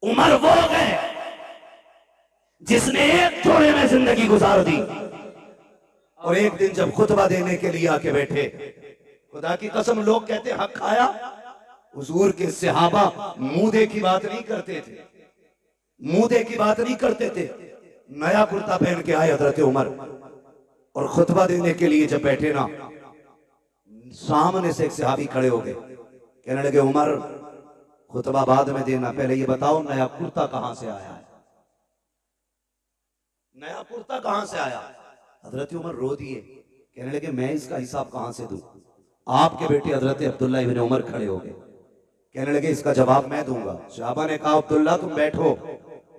عمر وہ گئے جس نے ایک جوڑے میں زندگی گزار دی، اور ایک دن جب خطبہ دینے کے لیے آ کے بیٹھے، خدا کی قسم لوگ کہتے حق کھایا، حضور کے صحابہ مودے کی بات نہیں کرتے تھے، مودے کی بات نہیں کرتے تھے، نیا کرتا پہن کے آئے حضرت عمر، اور خطبہ دینے کے لیے جب بیٹھے نا، سامنے سے ایک صحابی کھڑے ہو گئے، کہنے لگے عمر خطبہ بعد میں دینا، پہلے یہ بتاؤ نیا کرتا کہاں سے آیا ہے، نیا کرتا کہاں سے آیا؟ حضرت عمر رو دیے، کہنے لگے میں اس کا حساب کہاں سے دوں؟ آپ کے بیٹے حضرت عبداللہ ابن عمر کھڑے ہو گئے، کہنے لگے اس کا جواب میں دوں گا۔ صحابہ نے کہا عبداللہ تم بیٹھو،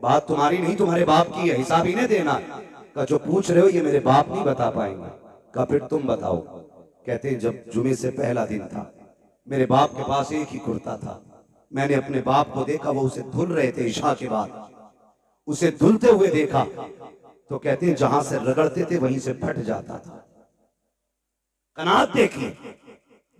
بات تمہاری نہیں تمہارے باپ کی ہے، حساب ہی نے دینا۔ کہا جو پوچھ رہے ہو یہ میرے باپ نہیں بتا پائیں گے۔ کہا پھر تم بتاؤ۔ کہتے ہیں جب جمعے سے پہلا دن تھا، میرے باپ کے پاس ایک ہی کرتا تھا، میں نے اپنے باپ کو دیکھا وہ اسے دھل رہے تھے عشاء کے بعد، اسے دھلتے ہوئے دیکھا تو کہتے ہیں جہاں سے رگڑتے تھے وہیں سے پھٹ جاتا تھا۔ قناعت دیکھی،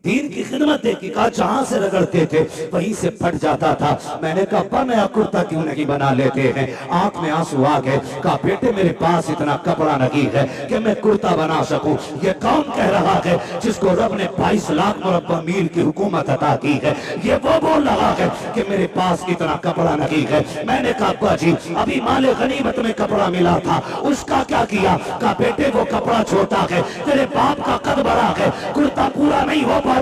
دین کی خدمت دیکھی، کہا جہاں سے رگڑتے تھے وہیں سے پھٹ جاتا تھا۔ میں نے کہا ابا نیا کرتا کیوں نہیں بنا لیتے ہیں؟ آنکھ میں آنسو آ گئے، کہا بیٹے میرے پاس اتنا کپڑا نہیں ہے کہ میں کرتا بنا سکوں۔ یہ کون کہہ رہا ہے جس کو رب نے 22 لاکھ مربع میل کی حکومت عطا کی ہے؟ یہ وہ بول رہا ہے کہ میرے پاس اتنا کپڑا نہیں ہے۔ میں نے کہا ابا جی ابھی مال غنیمت میں کپڑا ملا تھا، اس کا کیا کیا؟ کہا بیٹے وہ کپڑا چھوٹا ہے، تیرے باپ کا قد بڑا ہے، کرتا پورا نہیں ہو پاتا۔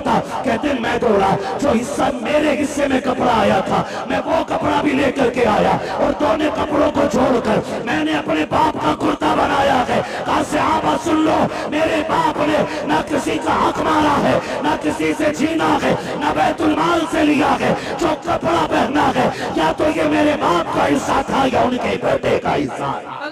کہتے ہیں میں دوڑا، جو حصہ میرے حصے میں کپڑا آیا تھا میں وہ کپڑا بھی لے کر کے آیا، اور دونوں کپڑوں کو چھوڑ کر میں نے اپنے باپ کا کرتا بنایا ہے۔ کہا صحابہ سن لو، میرے باپ نے نہ کسی کا حق مارا ہے، نہ کسی سے چھینا ہے، نہ بیت المال سے لیا ہے۔ جو کپڑا پہنا ہے یا تو یہ میرے باپ کا حصہ تھا یا ان کے بیٹے کا حصہ ہے۔